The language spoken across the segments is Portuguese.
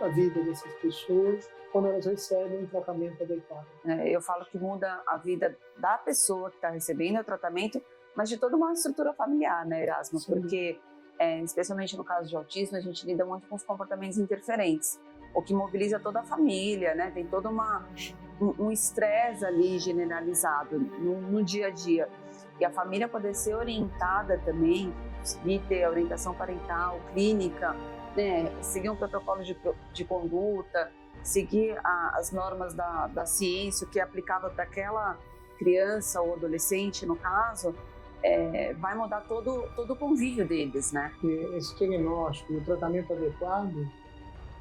muito a vida dessas pessoas quando elas recebem um tratamento adequado. Eu falo que muda a vida da pessoa que está recebendo o tratamento, mas de toda uma estrutura familiar, né, Erasmo? Sim. Porque, especialmente no caso de autismo, a gente lida muito com os comportamentos interferentes, o que mobiliza toda a família, né? Tem todo um estresse ali generalizado no dia a dia. E a família poder ser orientada também, conseguir ter orientação parental, clínica, né? Seguir um protocolo de conduta, seguir as normas da ciência, o que é aplicável para aquela criança ou adolescente, no caso, vai mudar todo o convívio deles, né? Esse diagnóstico e o tratamento adequado,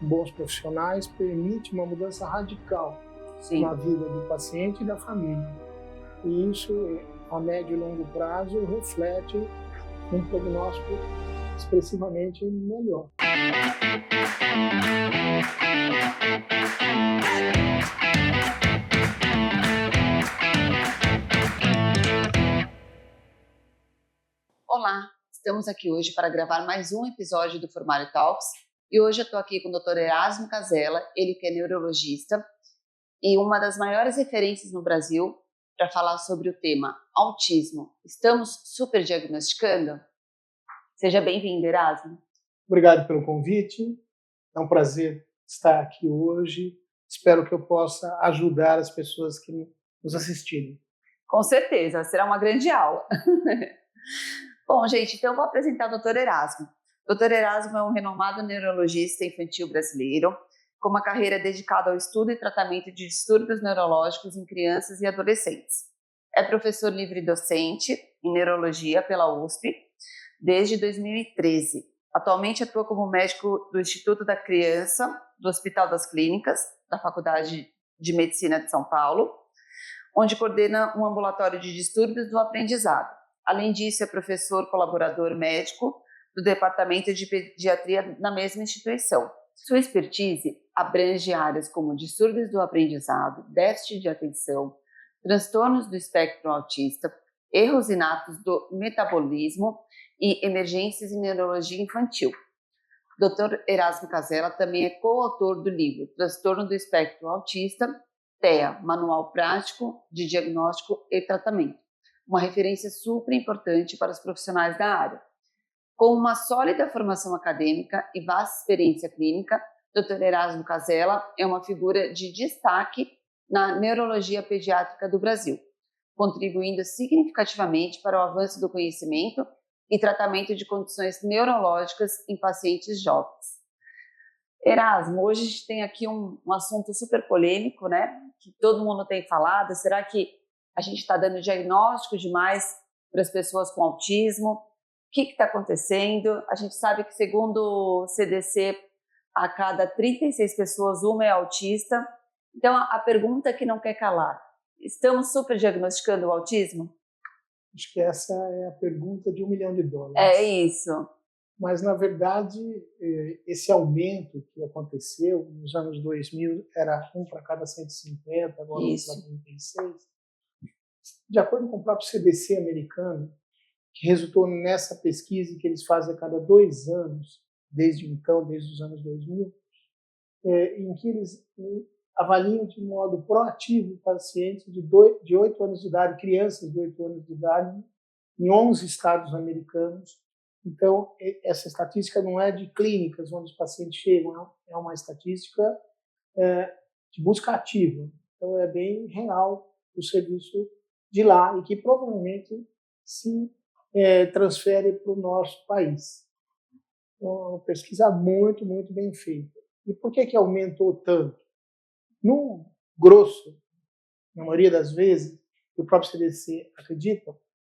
bons profissionais, permite uma mudança radical Sim. na vida do paciente e da família. E isso, a médio e longo prazo, reflete um prognóstico expressivamente melhor. Olá, estamos aqui hoje para gravar mais um episódio do Formário Talks e hoje eu estou aqui com o Dr. Erasmo Casella, ele que é neurologista e uma das maiores referências no Brasil para falar sobre o tema autismo. Estamos superdiagnosticando? Seja bem-vindo, Erasmo. Obrigado pelo convite, é um prazer estar aqui hoje, espero que eu possa ajudar as pessoas que nos assistirem. Com certeza, será uma grande aula. Bom, gente, então eu vou apresentar o Dr. Erasmo. O Dr. Erasmo é um renomado neurologista infantil brasileiro, com uma carreira dedicada ao estudo e tratamento de distúrbios neurológicos em crianças e adolescentes. É professor livre-docente em neurologia pela USP desde 2013. Atualmente atua como médico do Instituto da Criança, do Hospital das Clínicas, da Faculdade de Medicina de São Paulo, onde coordena um ambulatório de distúrbios do aprendizado. Além disso, é professor colaborador médico do Departamento de Pediatria na mesma instituição. Sua expertise abrange áreas como distúrbios do aprendizado, déficit de atenção, transtornos do espectro autista, erros inatos do metabolismo e emergências em neurologia infantil. Dr. Erasmo Casella também é coautor do livro Transtorno do Espectro Autista, TEA, Manual Prático de Diagnóstico e Tratamento, uma referência super importante para os profissionais da área. Com uma sólida formação acadêmica e vasta experiência clínica, Dr. Erasmo Casella é uma figura de destaque na neurologia pediátrica do Brasil, contribuindo significativamente para o avanço do conhecimento e tratamento de condições neurológicas em pacientes jovens. Erasmo, hoje a gente tem aqui um assunto super polêmico, né? Que todo mundo tem falado. Será que a gente está dando diagnóstico demais para as pessoas com autismo? O que está acontecendo? A gente sabe que, segundo o CDC, a cada 36 pessoas, uma é autista. Então, a pergunta que não quer calar: estamos superdiagnosticando o autismo? Acho que essa é a pergunta de $1 milhão. É isso. Mas, na verdade, esse aumento que aconteceu nos anos 2000 era 1 para cada 150, agora 1 para 36. De acordo com o próprio CDC americano, que resultou nessa pesquisa que eles fazem a cada 2 anos, desde os anos 2000, em que eles avaliam de modo proativo pacientes de 8 anos de idade, crianças de 8 anos de idade, em 11 estados americanos. Então, essa estatística não é de clínicas onde os pacientes chegam, é uma estatística de busca ativa. Então, é bem real o serviço de lá e que provavelmente se transfere para o nosso país. Então, é uma pesquisa muito, muito bem feita. E por que aumentou tanto? No grosso, na maioria das vezes, o próprio CDC acredita,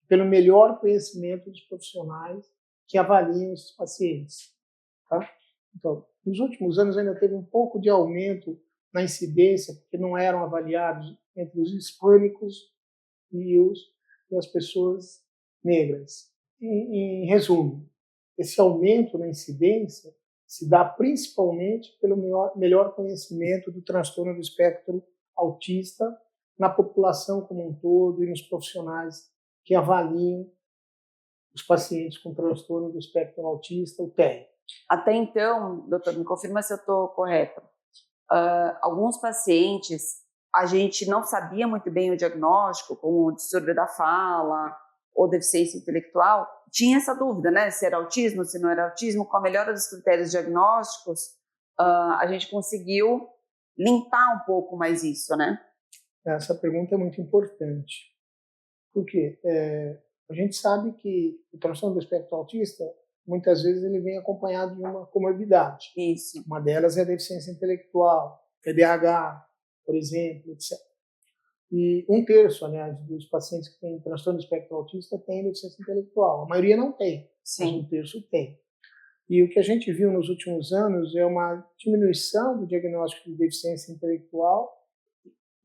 pelo melhor conhecimento dos profissionais que avaliam esses pacientes. Tá? Então, nos últimos anos ainda teve um pouco de aumento na incidência, porque não eram avaliados entre os hispânicos e as pessoas negras. Em resumo, esse aumento na incidência se dá principalmente pelo melhor conhecimento do transtorno do espectro autista na população como um todo e nos profissionais que avaliam os pacientes com transtorno do espectro autista, o TEA. Até então, doutor, me confirma se eu estou correta. Alguns pacientes, a gente não sabia muito bem o diagnóstico, como distúrbio da fala ou deficiência intelectual, tinha essa dúvida, né? Se era autismo, se não era autismo. Com a melhora dos critérios diagnósticos, a gente conseguiu limpar um pouco mais isso, né? Essa pergunta é muito importante. Por quê? A gente sabe que o transtorno do espectro autista, muitas vezes ele vem acompanhado de uma comorbidade. Isso. Uma delas é a deficiência intelectual, TDAH, por exemplo, etc. E 1/3, aliás, dos pacientes que têm transtorno do espectro autista têm deficiência intelectual. A maioria não tem, Sim. mas 1/3 tem. E o que a gente viu nos últimos anos é uma diminuição do diagnóstico de deficiência intelectual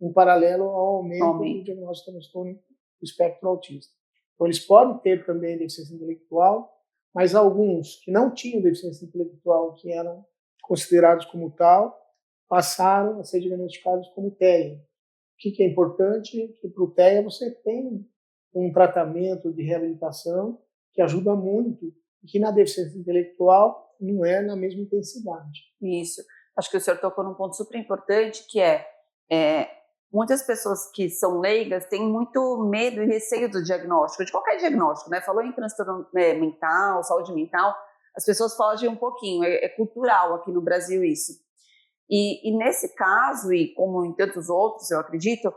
em paralelo ao aumento do diagnóstico de transtorno do espectro autista. Então, eles podem ter também deficiência intelectual, mas alguns que não tinham deficiência intelectual, que eram considerados como tal, passaram a ser diagnosticados como TEA. O que é importante? Que para o TEA você tem um tratamento de reabilitação que ajuda muito, e que na deficiência intelectual não é na mesma intensidade. Isso. Acho que o senhor tocou num ponto super importante, que muitas pessoas que são leigas têm muito medo e receio do diagnóstico, de qualquer diagnóstico, né? Falou em transtorno mental, saúde mental, as pessoas fogem um pouquinho, é cultural aqui no Brasil isso. E nesse caso, e como em tantos outros, eu acredito,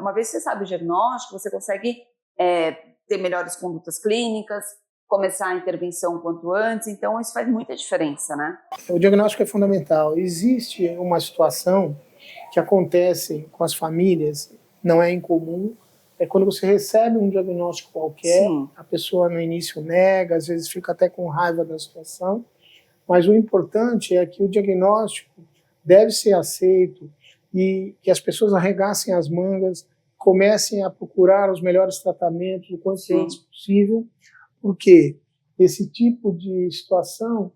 uma vez que você sabe o diagnóstico, você consegue ter melhores condutas clínicas, começar a intervenção quanto antes, então isso faz muita diferença, né? O diagnóstico é fundamental. Existe uma situação que acontece com as famílias, não é incomum, é quando você recebe um diagnóstico qualquer, sim, a pessoa no início nega, às vezes fica até com raiva da situação, mas o importante é que o diagnóstico deve ser aceito e que as pessoas arregassem as mangas, comecem a procurar os melhores tratamentos o quanto antes possível, porque esse tipo de situação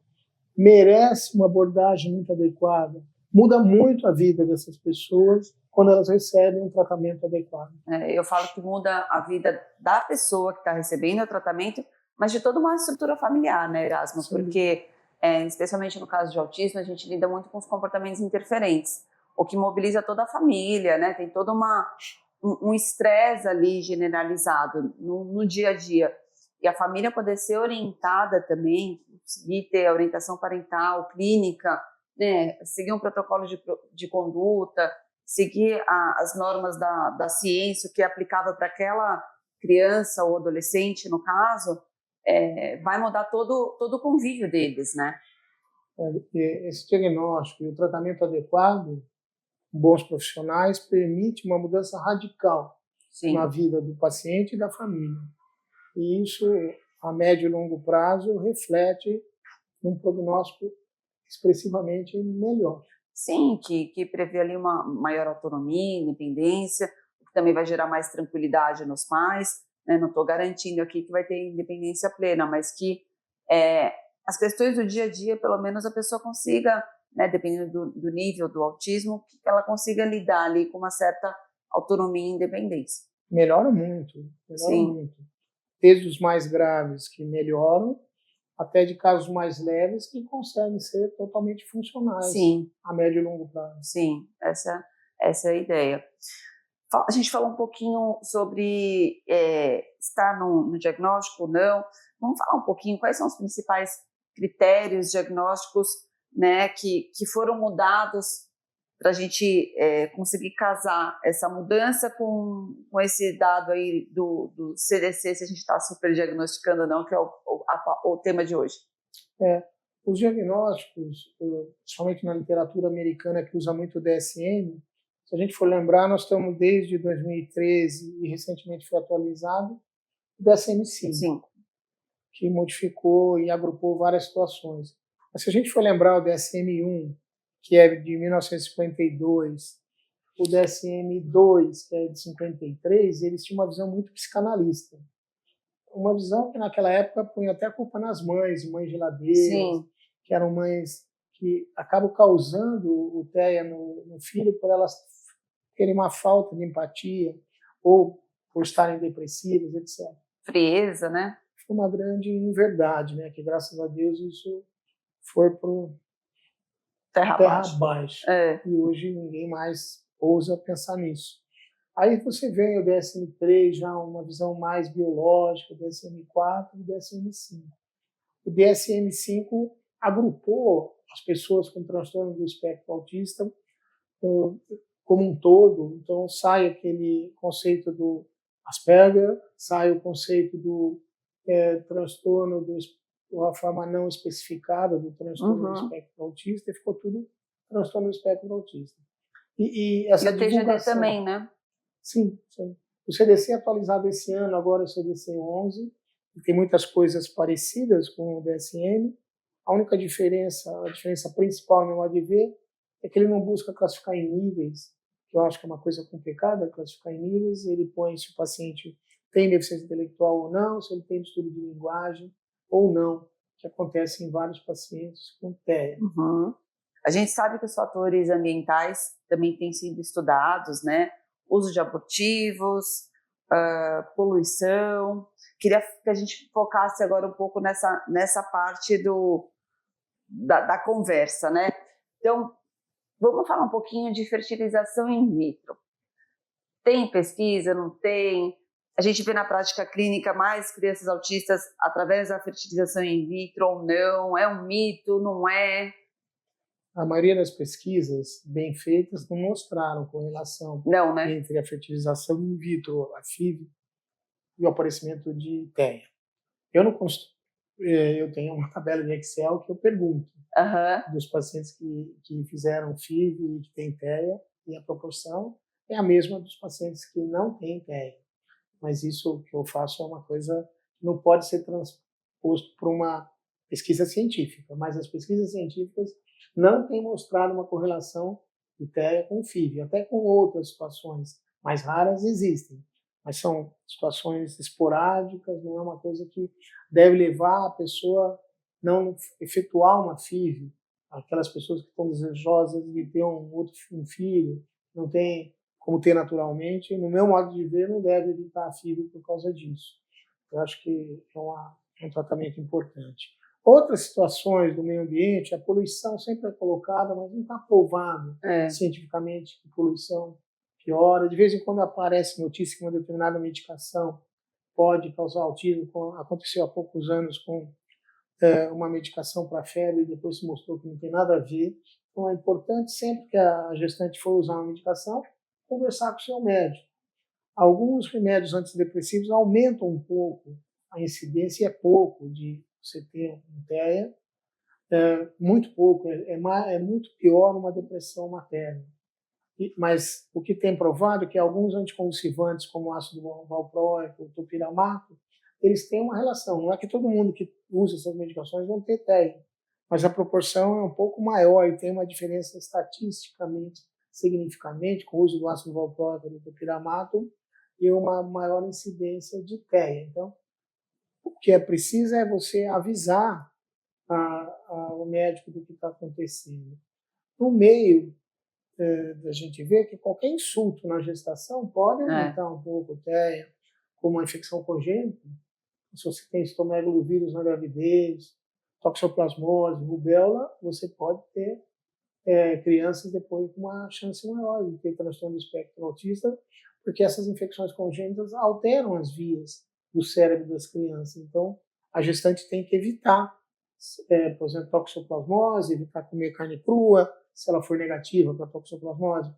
merece uma abordagem muito adequada. Muda muito a vida dessas pessoas quando elas recebem um tratamento adequado. Eu falo que muda a vida da pessoa que está recebendo o tratamento, mas de toda uma estrutura familiar, né, Erasmo? Sim. Porque, especialmente no caso de autismo, a gente lida muito com os comportamentos interferentes, o que mobiliza toda a família, né? Tem todo um estresse ali generalizado no dia a dia. E a família poder ser orientada também, conseguir ter a orientação parental, clínica, né, seguir um protocolo de conduta, seguir as normas da ciência, o que é aplicável para aquela criança ou adolescente, no caso, vai mudar todo o convívio deles, né? Esse diagnóstico e o tratamento adequado, bons profissionais, permite uma mudança radical, sim, na vida do paciente e da família. E isso, a médio e longo prazo, reflete um prognóstico expressivamente melhor. Sim, que prevê ali uma maior autonomia, independência, o que também vai gerar mais tranquilidade nos pais, né? Não estou garantindo aqui que vai ter independência plena, mas que as questões do dia a dia, pelo menos a pessoa consiga, né, dependendo do nível do autismo, que ela consiga lidar ali com uma certa autonomia e independência. Melhora muito, muito. Desde os mais graves que melhoram, até de casos mais leves que conseguem ser totalmente funcionais, sim, a médio e longo prazo. Sim, essa é a ideia. A gente falou um pouquinho sobre estar no diagnóstico ou não. Vamos falar um pouquinho quais são os principais critérios diagnósticos, né, que foram mudados para a gente conseguir casar essa mudança com esse dado aí do CDC, se a gente está super diagnosticando ou não, que é o tema de hoje. Os diagnósticos, principalmente na literatura americana que usa muito o DSM, se a gente for lembrar, nós estamos desde 2013 e recentemente foi atualizado o DSM-5, sim, que modificou e agrupou várias situações. Mas se a gente for lembrar o DSM-1, que é de 1952, o DSM-2, que é de 53, eles tinham uma visão muito psicanalista. Uma visão que naquela época punha até a culpa nas mães geladeiras, sim, que eram mães que acabam causando o TEA no filho por elas terem uma falta de empatia ou por estarem depressivas, etc. Frieza, né? Foi uma grande inverdade, né? Que graças a Deus isso foi para o terra abaixo. E hoje ninguém mais ousa pensar nisso. Aí você vê o DSM-3, já uma visão mais biológica, o DSM-4 e o DSM-5. O DSM-5 agrupou as pessoas com transtorno do espectro autista como um todo. Então, sai aquele conceito do Asperger, sai o conceito do transtorno de uma forma não especificada do transtorno do espectro autista, e ficou tudo transtorno do espectro autista. E essa divulgação também, né? Sim, sim. O CDC atualizado esse ano, agora é o CDC 11, e tem muitas coisas parecidas com o DSM. A única diferença, a diferença principal, no meu modo de ver, é que ele não busca classificar em níveis, que eu acho que é uma coisa complicada, classificar em níveis. Ele põe se o paciente tem deficiência intelectual ou não, se ele tem distúrbio de linguagem ou não, que acontece em vários pacientes com TEA. A gente sabe que os fatores ambientais também têm sido estudados, né? Uso de abortivos, poluição. Queria que a gente focasse agora um pouco nessa parte da conversa, né? Então, vamos falar um pouquinho de fertilização in vitro. Tem pesquisa, não tem? A gente vê na prática clínica mais crianças autistas através da fertilização in vitro ou não? É um mito, não é? A maioria das pesquisas bem feitas não mostraram correlação entre a fertilização in vitro, a FIV, e o aparecimento de TEA. Eu tenho uma tabela de Excel que eu pergunto dos pacientes que fizeram FIV e que têm TEA, e a proporção é a mesma dos pacientes que não têm TEA. Mas isso que eu faço é uma coisa que não pode ser transposto para uma pesquisa científica, mas as pesquisas científicas não têm mostrado uma correlação de TEA com FIV. Até com outras situações mais raras existem, mas são situações esporádicas, não é uma coisa que deve levar a pessoa a não efetuar uma FIV. Aquelas pessoas que estão desejosas de ter um filho, não tem como ter naturalmente, no meu modo de ver, não deve evitar a FIV por causa disso. Eu acho que é um tratamento importante. Outras situações do meio ambiente, a poluição sempre é colocada, mas não está provado cientificamente que poluição piora. De vez em quando aparece notícia que uma determinada medicação pode causar autismo. Aconteceu há poucos anos com uma medicação para febre e depois se mostrou que não tem nada a ver. Então é importante, sempre que a gestante for usar uma medicação, conversar com o seu médico. Alguns remédios antidepressivos aumentam um pouco a incidência, é pouco, de você ter um TEA, muito pouco, é muito pior uma depressão materna. Mas o que tem provado é que alguns anticonvulsivantes, como o ácido valproico, o topiramato, eles têm uma relação. Não é que todo mundo que usa essas medicações vão ter TEA, mas a proporção é um pouco maior e tem uma diferença estatisticamente significante com o uso do ácido valproico e do topiramato e uma maior incidência de TEA. Então, o que é preciso é você avisar o médico do que está acontecendo. No meio da gente ver que qualquer insulto na gestação pode aumentar um pouco o TEA, como uma infecção congênita. Se você tem estomegalovírus na gravidez, toxoplasmose, rubéola, você pode ter crianças depois com uma chance maior de ter transtorno do espectro autista, porque essas infecções congênitas alteram as vias do cérebro das crianças. Então, a gestante tem que evitar, por exemplo, toxoplasmose, evitar comer carne crua, se ela for negativa para toxoplasmose,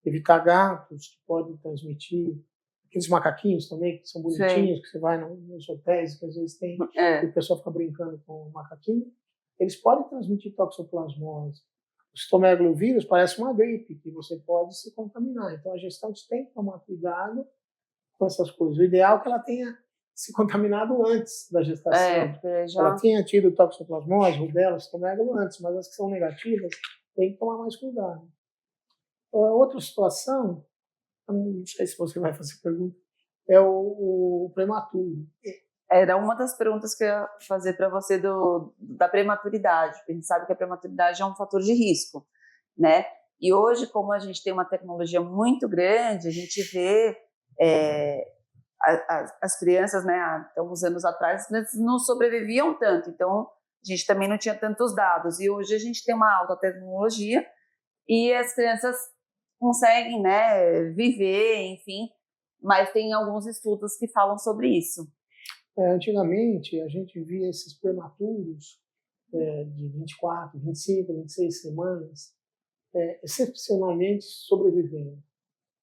evitar gatos que podem transmitir, aqueles macaquinhos também, que são bonitinhos, que você vai nos hotéis, que às vezes tem, e o pessoal fica brincando com o macaquinho, eles podem transmitir toxoplasmose. O estomegalovírus parece uma gripe, que você pode se contaminar. Então, a gestante tem que tomar cuidado com essas coisas. O ideal é que ela tenha se contaminado antes da gestação. Ela tinha tido toxoplasmose, rubéola, estomégulo antes, mas as que são negativas tem que tomar mais cuidado. Outra situação, não sei se você vai fazer pergunta, é o prematuro. Era uma das perguntas que eu ia fazer para você da prematuridade, porque a gente sabe que a prematuridade é um fator de risco, né? E hoje, como a gente tem uma tecnologia muito grande, a gente vê as crianças, né, há uns anos atrás, não sobreviviam tanto. Então, a gente também não tinha tantos dados. E hoje a gente tem uma alta tecnologia e as crianças conseguem, né, viver, enfim, mas tem alguns estudos que falam sobre isso. Antigamente, a gente via esses prematuros de 24, 25, 26 semanas, excepcionalmente sobrevivendo,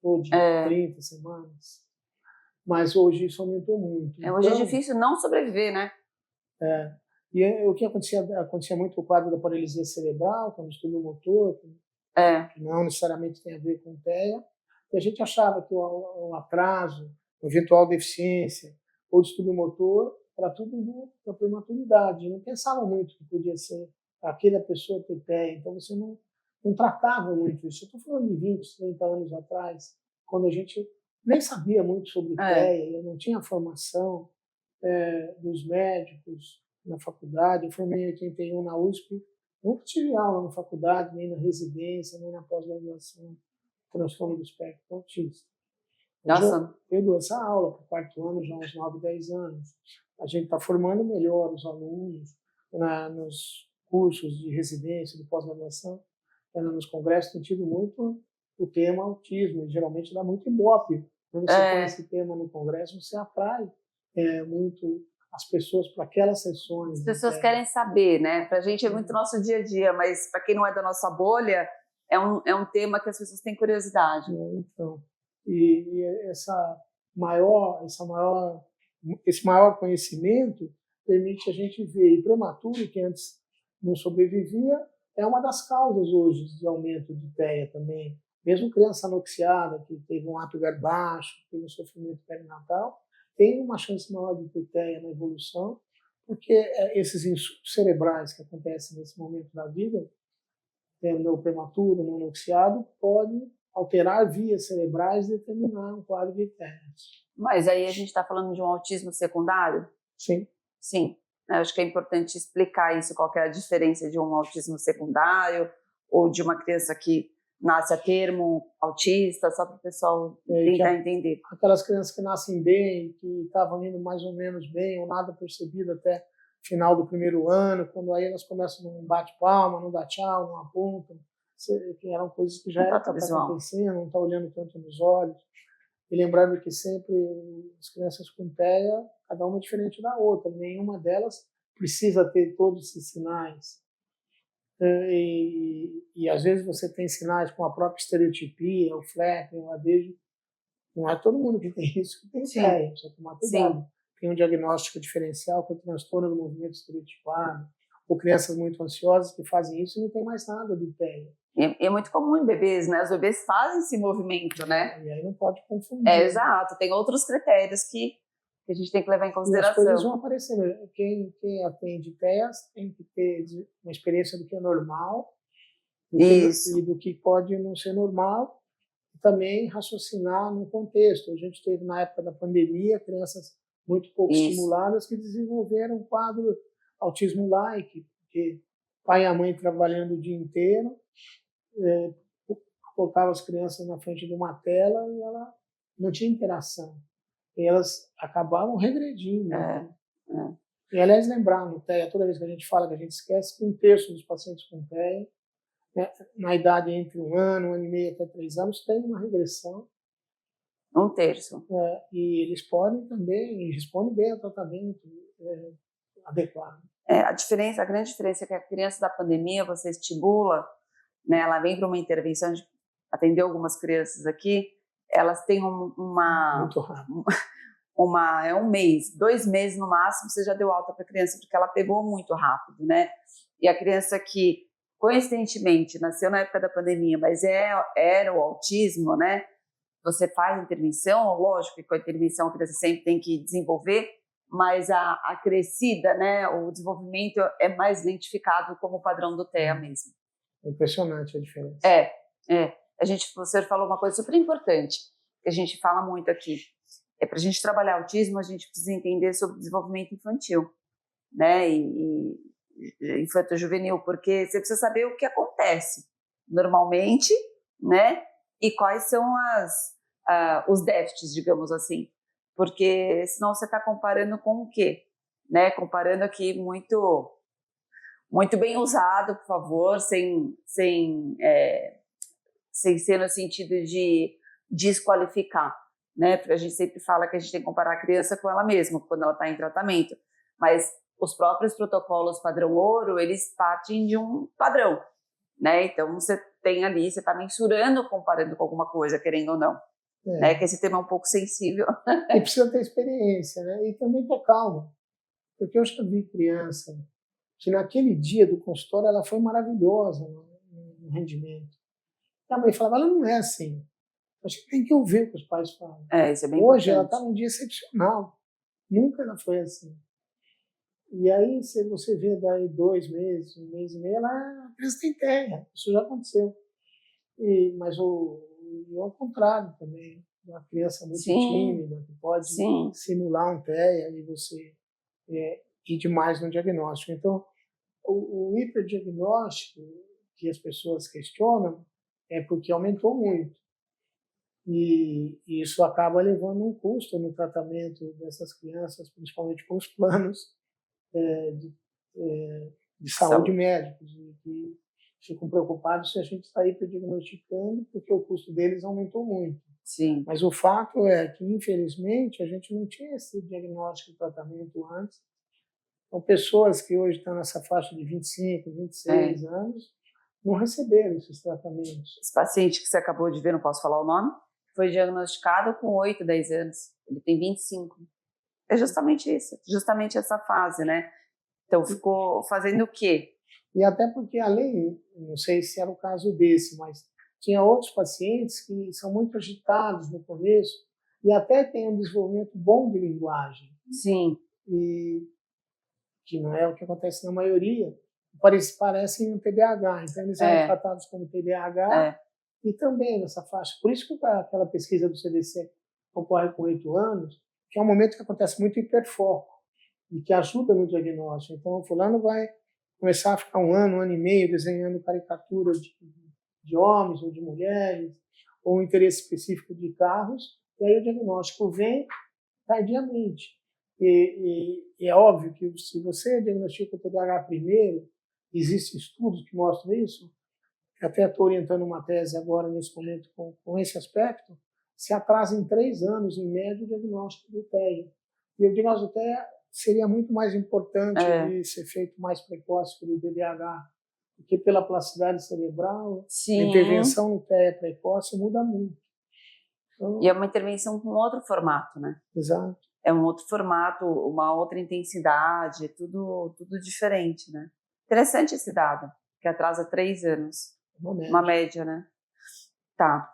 ou de 30 semanas. Mas hoje isso aumentou muito. Hoje é difícil não sobreviver, né? E o que acontecia muito com o quadro da paralisia cerebral, que é um distúrbio motor, que não necessariamente tem a ver com TEA, e a gente achava que o atraso, a eventual deficiência ou distúrbio motor era tudo da prematuridade. Não pensava muito que podia ser aquela pessoa ter TEA, então você não tratava muito isso. Eu estou falando de 20, 30 anos atrás, quando a gente nem sabia muito sobre TEA, eu não tinha formação dos médicos na faculdade. Eu formei em 81 na USP, nunca tive aula na faculdade, nem na residência, nem na pós-graduação, transtorno do espectro autista. Eu dou essa aula para o quarto ano já há uns 9, 10 anos. A gente está formando melhor os alunos nos cursos de residência, de pós-graduação. Nos congressos tem tido muito o tema autismo, e geralmente dá muito ibope. Quando você põe esse tema no congresso, você atrai muito as pessoas para aquelas sessões. As pessoas querem saber, né? Para a gente é muito nosso dia a dia, mas para quem não é da nossa bolha, é um tema que as pessoas têm curiosidade. Então, e esse maior conhecimento permite a gente ver. E prematuro, que antes não sobrevivia, é uma das causas hoje de aumento de TEA também. Mesmo criança anoxiada, que teve um Apgar baixo, que teve um sofrimento perinatal, tem uma chance maior de ter TEA na evolução, porque esses insultos cerebrais que acontecem nesse momento da vida, no prematuro, no anoxiado, podem alterar vias cerebrais e determinar um quadro de TEA. Mas aí a gente está falando de um autismo secundário? Sim. Sim. Eu acho que é importante explicar isso, qual que é a diferença de um autismo secundário ou de uma criança que nasce a termo autista, só para o pessoal tentar entender. Aquelas crianças que nascem bem, que estavam indo mais ou menos bem, ou nada percebido até o final do primeiro ano, quando aí elas começam não bate palma, não dá tchau, não apontam, que eram coisas que já era para estar acontecendo, não está olhando tanto nos olhos. E lembrando que sempre as crianças com TEA, cada uma é diferente da outra, nenhuma delas precisa ter todos esses sinais. E às vezes você tem sinais com a própria estereotipia, o flecken, o adejo. Não é todo mundo que tem isso que tem TEA, precisa tomar cuidado. Tem um diagnóstico diferencial que é o transtorno do movimento estereotipado, ou crianças muito ansiosas que fazem isso e não tem mais nada do TEA. E é muito comum em bebês, né? Os bebês fazem esse movimento, né? E aí não pode confundir. Exato. Tem outros critérios que a gente tem que levar em consideração. E as coisas vão aparecendo. Quem atende TEA tem que ter uma experiência do que é normal e do que pode não ser normal. E também raciocinar no contexto. A gente teve, na época da pandemia, crianças muito pouco estimuladas que desenvolveram um quadro autismo-like, porque pai e a mãe trabalhando o dia inteiro, colocava as crianças na frente de uma tela e ela não tinha interação. E elas acabavam regredindo. E, aliás, lembrar, no TEA, toda vez que a gente fala, que a gente esquece que 1/3 dos pacientes com TEA, na idade entre 1 ano, 1 ano e meio até 3 anos, tem uma regressão. 1/3. E eles podem também, respondem bem ao tratamento adequado. A grande diferença é que a criança da pandemia, você estimula, né, ela vem para uma intervenção de atender algumas crianças aqui, elas têm muito rápido. 1 mês, 2 meses no máximo, você já deu alta para a criança, porque ela pegou muito rápido, né? E a criança que, coincidentemente, nasceu na época da pandemia, mas era o autismo, né? Você faz intervenção, lógico que com a intervenção a criança sempre tem que desenvolver, mas a crescida, né, o desenvolvimento é mais identificado como padrão do TEA mesmo. Impressionante a diferença. O professor falou uma coisa super importante, que a gente fala muito aqui. Para a gente trabalhar autismo, a gente precisa entender sobre desenvolvimento infantil, né, e infanto-juvenil, porque você precisa saber o que acontece normalmente, né, e quais são os déficits, digamos assim. Porque senão você está comparando com o quê? Né? Comparando aqui muito Muito bem usado, por favor, sem ser no sentido de desqualificar, né? Porque a gente sempre fala que a gente tem que comparar a criança com ela mesma, quando ela está em tratamento. Mas os próprios protocolos padrão ouro, eles partem de um padrão, né? Então, você tem ali, você está mensurando, comparando com alguma coisa, querendo ou não. Né? Que esse tema é um pouco sensível. E precisa ter experiência, né? E também ter calma. Porque eu já vi criança que naquele dia do consultório ela foi maravilhosa no rendimento. A mãe falava, ela não é assim. Acho que tem que ouvir o que os pais falam. Isso é bem Hoje importante. ela está num dia excepcional. Nunca ela foi assim. E aí, se você vê daí 2 meses, 1 mês e meio, a criança tem TEA. Isso já aconteceu. Mas ao contrário também. Uma criança muito tímida, que pode simular um TEA e você ir demais no diagnóstico. Então, o hiperdiagnóstico que as pessoas questionam é porque aumentou muito. E isso acaba levando um custo no tratamento dessas crianças, principalmente com os planos de saúde médicos, que ficam preocupados se a gente está hiperdiagnosticando, porque o custo deles aumentou muito. Sim. Mas o fato é que, infelizmente, a gente não tinha esse diagnóstico e tratamento antes. Então, pessoas que hoje estão nessa faixa de 25, 26 anos, não receberam esses tratamentos. Esse paciente que você acabou de ver, não posso falar o nome, foi diagnosticado com 8, 10 anos. Ele tem 25. É justamente isso, justamente essa fase, né? Então, ficou fazendo o quê? E até porque, além, não sei se era o caso desse, mas tinha outros pacientes que são muito agitados no começo e até têm um desenvolvimento bom de linguagem. Sim. E que não é o que acontece na maioria, parecem um TDAH. Então, eles eram tratados como TDAH e também nessa faixa. Por isso que aquela pesquisa do CDC ocorre com 8 anos, que é um momento que acontece muito hiperfoco e que ajuda no diagnóstico. Então, o fulano vai começar a ficar 1 ano, 1 ano e meio desenhando caricaturas de homens ou de mulheres, ou um interesse específico de carros, e aí o diagnóstico vem tardiamente. E é óbvio que se você diagnostica o TDAH primeiro, existem estudos que mostram isso, até estou orientando uma tese agora, nesse momento, com esse aspecto, se atrasa em 3 anos, em média, o diagnóstico do TEA. E o diagnóstico do TEA seria muito mais importante de ser feito mais precoce que o do TDAH, porque pela plasticidade cerebral, a intervenção no TEA precoce muda muito. Então, e é uma intervenção com outro formato, né? Exato. É um outro formato, uma outra intensidade, tudo diferente, né? Interessante esse dado, que atrasa 3 anos. Uma média, né? Tá.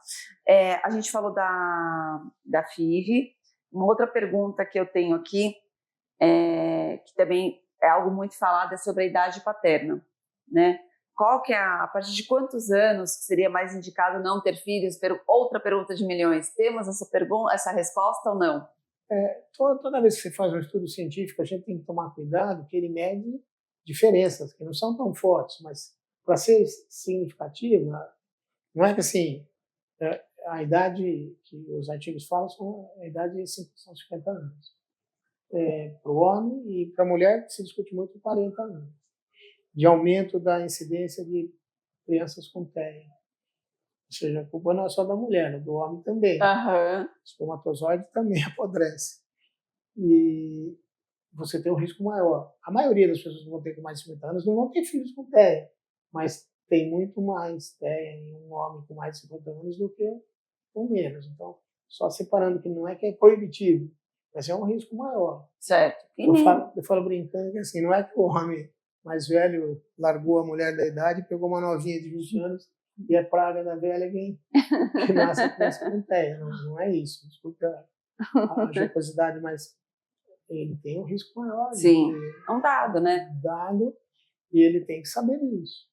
A gente falou da FIV. Uma outra pergunta que eu tenho aqui, que também é algo muito falado, é sobre a idade paterna, né? Qual que é a partir de quantos anos seria mais indicado não ter filhos? Outra pergunta de milhões. Temos essa resposta ou não? Toda vez que você faz um estudo científico, a gente tem que tomar cuidado que ele mede diferenças que não são tão fortes, mas para ser significativa, não é que assim, a idade que os artigos falam a idade são 50 anos. Para o homem e para a mulher se discute muito 40 anos, de aumento da incidência de crianças com TEA. Ou seja, a culpa não é só da mulher, é do homem também. O espermatozoide também apodrece. E você tem um risco maior. A maioria das pessoas que vão ter com mais de 50 anos não vão ter filhos com TEA, mas tem muito mais TEA em um homem com mais de 50 anos do que com menos. Então, só separando que não é que é proibitivo, mas é um risco maior. Certo. Eu falo brincando que assim, não é que o homem mais velho largou a mulher da idade e pegou uma novinha de 20 anos e é praga da velha que nasce a criança com TEA. Não é isso. Desculpa a jocosidade, mas ele tem um risco maior. Sim, é um dado, né? Dado, e ele tem que saber disso.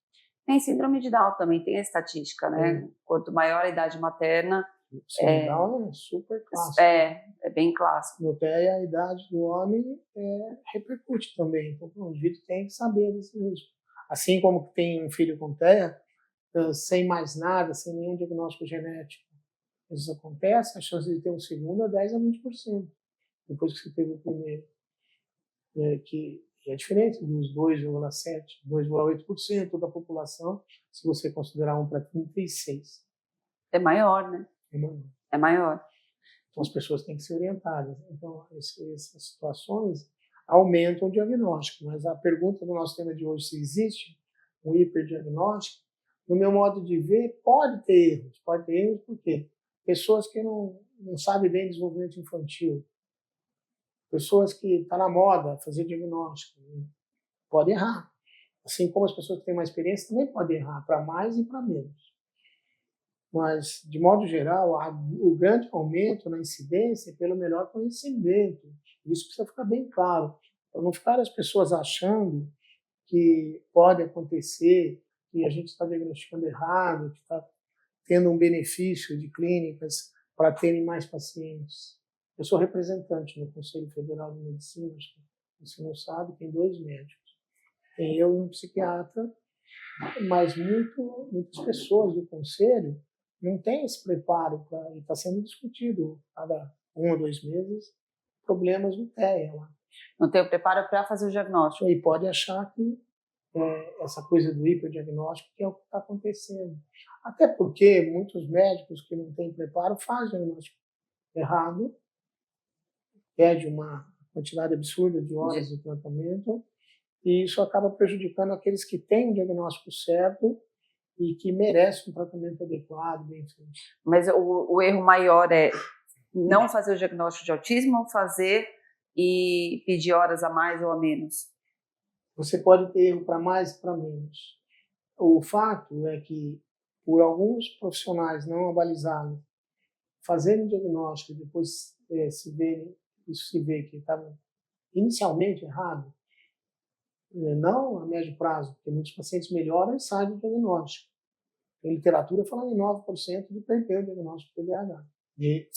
Tem síndrome de Down também, tem a estatística, né? Quanto maior a idade materna... Síndrome de Down é super clássico. É bem clássico. No TEA, a idade do homem repercute também. Então, o indivíduo tem que saber desse risco. Assim como tem um filho com TEA, sem mais nada, sem nenhum diagnóstico genético, isso acontece, a chance de ter um segundo é 10 a 20%, depois que você teve o primeiro. é diferente dos 2,7%, 2,8% da população, se você considerar 1 para 36. É maior, né? É maior. É maior. Então, as pessoas têm que ser orientadas. Então, essas situações aumentam o diagnóstico. Mas a pergunta do nosso tema de hoje, se existe um hiperdiagnóstico, no meu modo de ver, pode ter erros. Pode ter erros por quê? Pessoas que não sabem bem desenvolvimento infantil, pessoas que estão na moda fazer diagnóstico, podem errar. Assim como as pessoas que têm mais experiência também podem errar, para mais e para menos. Mas, de modo geral, o grande aumento na incidência é pelo melhor conhecimento. Isso precisa ficar bem claro. Para não ficar as pessoas achando que pode acontecer, que a gente está diagnosticando errado, que está tendo um benefício de clínicas para terem mais pacientes. Eu sou representante no Conselho Federal de Medicina, acho que você não sabe, tem 2 médicos. Tem eu e um psiquiatra, mas muitas pessoas do Conselho não têm esse preparo, e está sendo discutido cada 1 ou 2 meses problemas no TEA lá. Não tem o preparo para fazer o diagnóstico. E pode achar que essa coisa do hiperdiagnóstico que é o que está acontecendo. Até porque muitos médicos que não têm preparo fazem diagnóstico errado, pede uma quantidade absurda de horas de tratamento, e isso acaba prejudicando aqueles que têm o diagnóstico certo e que merecem um tratamento adequado, bem feito. Mas o erro maior é não fazer o diagnóstico de autismo ou fazer e pedir horas a mais ou a menos? Você pode ter erro para mais e para menos. O fato é que, por alguns profissionais não abalizados fazerem diagnóstico e depois se vê que estava inicialmente errado, não a médio prazo, porque muitos pacientes melhoram e saem do diagnóstico. Tem literatura falando em 9% de perder o diagnóstico de TDAH. E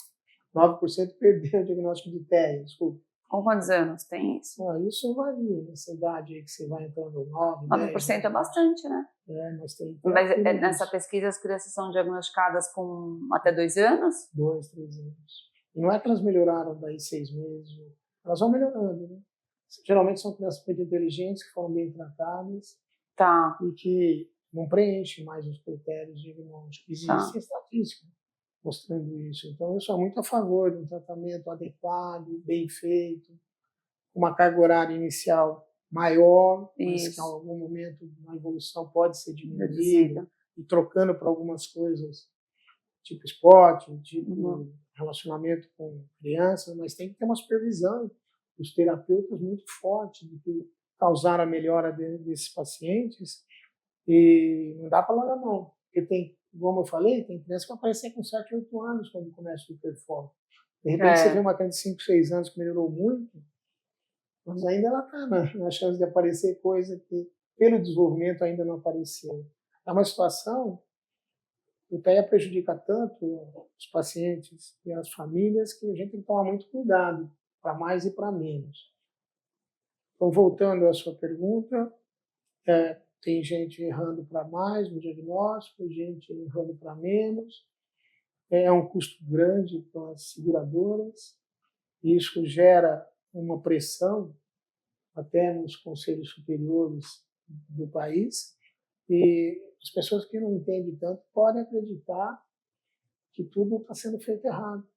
9% perder o diagnóstico de TEA, desculpa. Com quantos anos tem isso? Isso varia, nessa idade aí que você vai entrando 9%, 9% é bastante, né? Mas nessa pesquisa as crianças são diagnosticadas com até 2 anos? 2, 3 anos. E não é que elas melhoraram daí 6 meses, elas vão melhorando, né? Geralmente são crianças muito inteligentes, que foram bem tratadas, tá, e que não preenchem mais os critérios diagnósticos. Existe estatística mostrando isso. Então, eu sou muito a favor de um tratamento adequado, bem feito, uma carga horária inicial maior, mas que em algum momento na evolução pode ser diminuída, e trocando para algumas coisas, tipo esporte, tipo relacionamento com crianças, mas tem que ter uma supervisão dos terapeutas muito forte de que causaram a melhora desses pacientes, e não dá para largar não, porque tem, como eu falei, tem criança que vai aparecer com 7, 8 anos quando começa o hiperfoco. De repente você vê uma criança de 5, 6 anos que melhorou muito, mas ainda ela está na chance de aparecer coisa que, pelo desenvolvimento, ainda não apareceu. É uma situação, o TEA prejudica tanto os pacientes e as famílias que a gente tem que tomar muito cuidado, para mais e para menos. Então, voltando à sua pergunta, tem gente errando para mais no diagnóstico, gente errando para menos. É um custo grande para as seguradoras. Isso gera uma pressão até nos conselhos superiores do país. E as pessoas que não entendem tanto podem acreditar que tudo está sendo feito errado.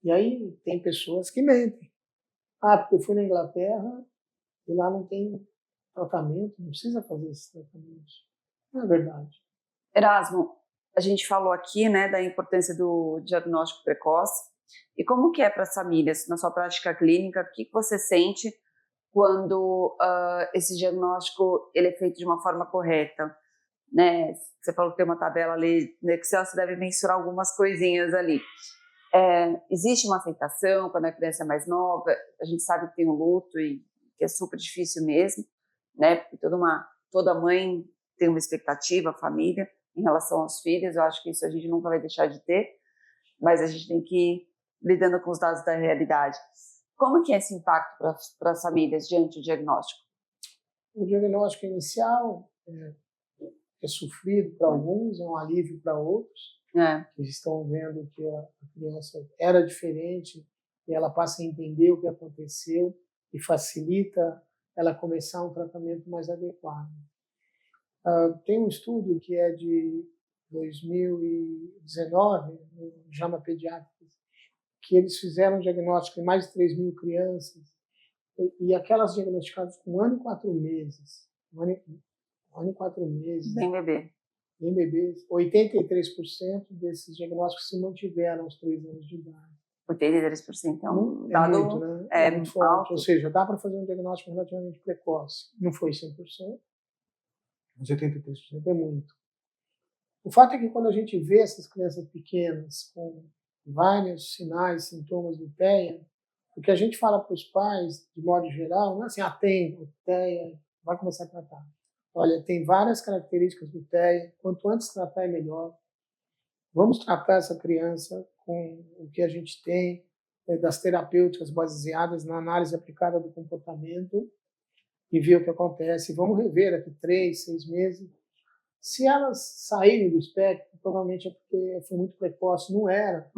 E aí tem pessoas que mentem. Porque eu fui na Inglaterra e lá não tem tratamento, não precisa fazer esses tratamentos. Não é verdade. Erasmo, a gente falou aqui, né, da importância do diagnóstico precoce. E como que é para as famílias, na sua prática clínica, o que você sente quando esse diagnóstico ele é feito de uma forma correta? Né? Você falou que tem uma tabela ali no Excel, você deve mensurar algumas coisinhas ali. Existe uma aceitação quando a criança é mais nova? A gente sabe que tem o luto e que é super difícil mesmo, né? Porque toda mãe tem uma expectativa, a família, em relação aos filhos. Eu acho que isso a gente nunca vai deixar de ter, mas a gente tem que ir lidando com os dados da realidade. Como que é esse impacto para as famílias diante do diagnóstico? O diagnóstico inicial é sofrido para alguns, é um alívio para outros, que estão vendo que a criança era diferente, e ela passa a entender o que aconteceu e facilita ela começar um tratamento mais adequado. Tem um estudo que é de 2019, no JAMA Pediatrics, que eles fizeram um diagnóstico em mais de 3.000 crianças, e aquelas diagnosticadas com 1 ano e 4 meses, 1 ano e 4 meses, bem bebê. Bem bebês, 83% desses diagnósticos se mantiveram aos 3 anos de idade. 83% é um dado muito, né? É muito forte. Alto. Ou seja, dá para fazer um diagnóstico relativamente precoce. Não foi 100%, mas 83% é muito. O fato é que quando a gente vê essas crianças pequenas com vários sinais, sintomas do TEA, o que a gente fala para os pais, de modo geral, não é assim, tem TEA, vai começar a tratar. Olha, tem várias características do TEA, quanto antes tratar é melhor. Vamos tratar essa criança com o que a gente tem das terapêuticas baseadas na análise aplicada do comportamento e ver o que acontece. Vamos rever daqui 3, 6 meses. Se elas saírem do espectro, provavelmente é porque foi muito precoce. Não era.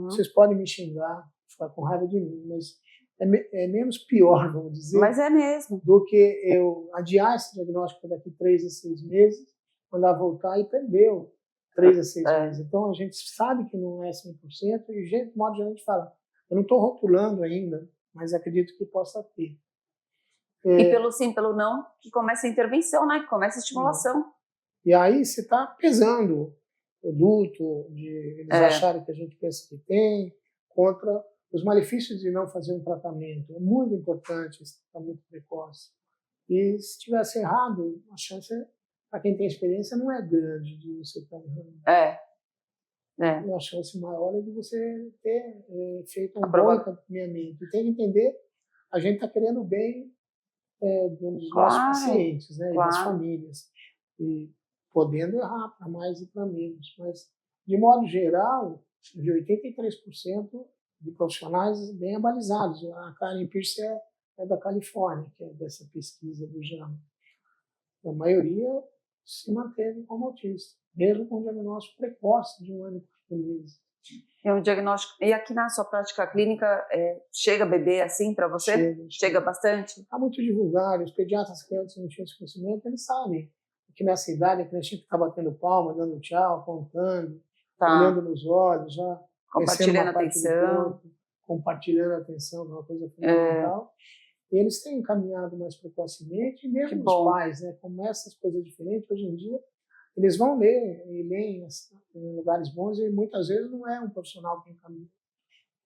Vocês podem me xingar, ficar com raiva de mim, mas é menos pior, vamos dizer. Mas é mesmo. Do que eu adiar esse diagnóstico daqui 3 a 6 meses, mandar voltar e perdeu 3 a 6 meses. Então, a gente sabe que não é 100%, e de modo geral a gente fala, eu não estou rotulando ainda, mas acredito que possa ter. E pelo sim, pelo não, que começa a intervenção, né? Que começa a estimulação. E aí você está pesando o luto, de eles acharem que a gente pensa que tem, contra os malefícios de não fazer um tratamento. É muito importante esse tratamento precoce. E se estivesse errado, a chance, para quem tem experiência, não é grande de você estar errando. A chance maior é de você ter feito um bom acompanhamento. E tem que entender, a gente está querendo o bem dos nossos pacientes, né, e das famílias. E podendo errar para mais e para menos. Mas, de modo geral, de 83% de profissionais bem abalizados. A Karen Pierce é da Califórnia, que é dessa pesquisa do JAMA. A maioria se manteve como autista, mesmo com diagnóstico precoce de 1 ano e 4 meses. É um diagnóstico. E aqui na sua prática clínica, chega bebê assim para você? Chega bastante? Está muito divulgado. Os pediatras que antes não tinham esse conhecimento, eles sabem que nessa idade a criança tinha que estar batendo palma, dando tchau, apontando, olhando nos olhos, já compartilhando a atenção. Compartilhando a atenção, que é uma coisa fundamental. E eles têm caminhado mais precocemente, e mesmo os pais, né, como essas coisas diferentes, hoje em dia, eles vão ler e leem em lugares bons, e muitas vezes não é um profissional que encaminha.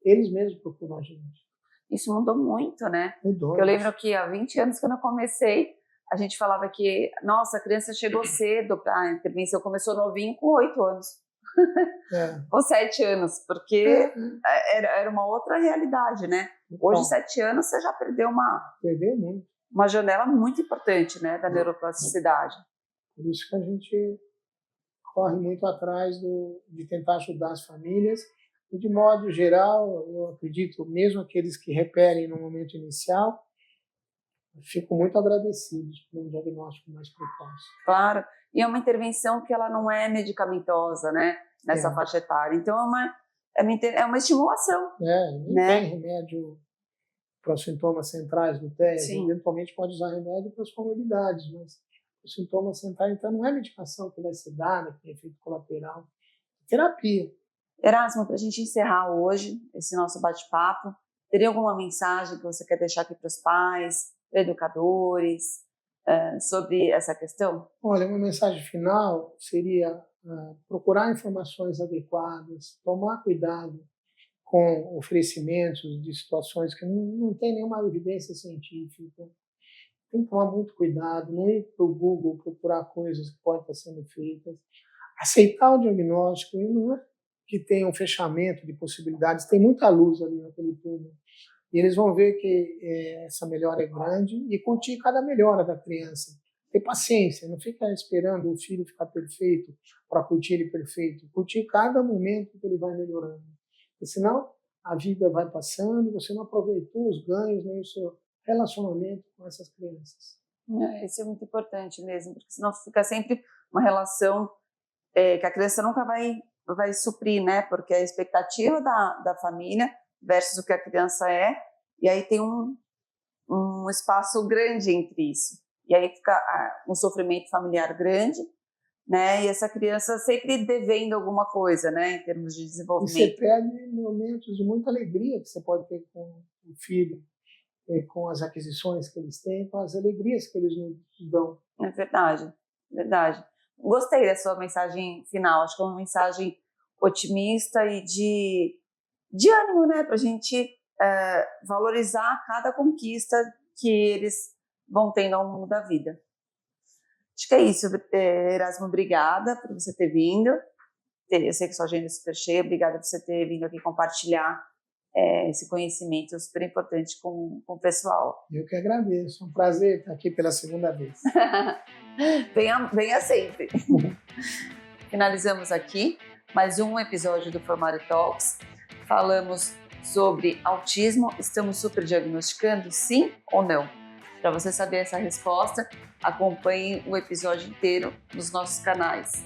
Eles mesmos procuram a gente. Isso mudou muito, né? Mudou. Porque eu lembro que há 20 anos, quando eu comecei, a gente falava que, nossa, a criança chegou cedo para a intervenção, começou novinho com 8 anos. Ou 7 anos, porque era uma outra realidade, né? Hoje, 7 anos, você já perdeu uma janela muito importante, né, da neuroplasticidade. Por isso que a gente corre muito atrás de tentar ajudar as famílias. E, de modo geral, eu acredito, mesmo aqueles que reperem no momento inicial, fico muito agradecidos por um diagnóstico mais precoce. Claro, e é uma intervenção que ela não é medicamentosa, né, nessa faixa etária. Então, é uma estimulação. Nem tem remédio para os sintomas centrais do TEA. Eventualmente pode usar remédio para as comorbidades, mas os sintomas centrais, então, não é medicação que vai ser dada, que tem efeito colateral. É terapia. Erasmo, para a gente encerrar hoje esse nosso bate-papo, teria alguma mensagem que você quer deixar aqui para os pais, educadores, sobre essa questão? Olha, uma mensagem final seria procurar informações adequadas, tomar cuidado com oferecimentos de situações que não tem nenhuma evidência científica. Tem que tomar muito cuidado, não ir para o Google procurar coisas que podem estar sendo feitas. Aceitar o diagnóstico, e não é que tem um fechamento de possibilidades, tem muita luz ali naquele túnel. E eles vão ver que essa melhora é grande e curtir cada melhora da criança. Ter paciência, não fica esperando o filho ficar perfeito para curtir ele perfeito. Curtir cada momento que ele vai melhorando. Porque senão a vida vai passando e você não aproveitou os ganhos nem o seu relacionamento com essas crianças. Isso é muito importante mesmo, porque senão fica sempre uma relação que a criança nunca vai suprir, né? Porque a expectativa da família versus o que a criança é, e aí tem um espaço grande entre isso. E aí fica um sofrimento familiar grande, né? E essa criança sempre devendo alguma coisa, né? Em termos de desenvolvimento. E você perde momentos de muita alegria que você pode ter com o filho, com as aquisições que eles têm, com as alegrias que eles nos dão. É verdade, verdade. Gostei da sua mensagem final. Acho que é uma mensagem otimista e de ânimo, né? Para a gente valorizar cada conquista que eles vão tendo ao longo da vida. Acho que é isso, Erasmo. Obrigada por você ter vindo. Eu sei que sua agenda é super cheia. Obrigada por você ter vindo aqui compartilhar esse conhecimento super importante com o pessoal. Eu que agradeço. É um prazer estar aqui pela segunda vez. Venha sempre. Finalizamos aqui mais um episódio do Formário Talks. Falamos sobre autismo. Estamos super diagnosticando, sim ou não? Para você saber essa resposta, acompanhe o episódio inteiro nos nossos canais.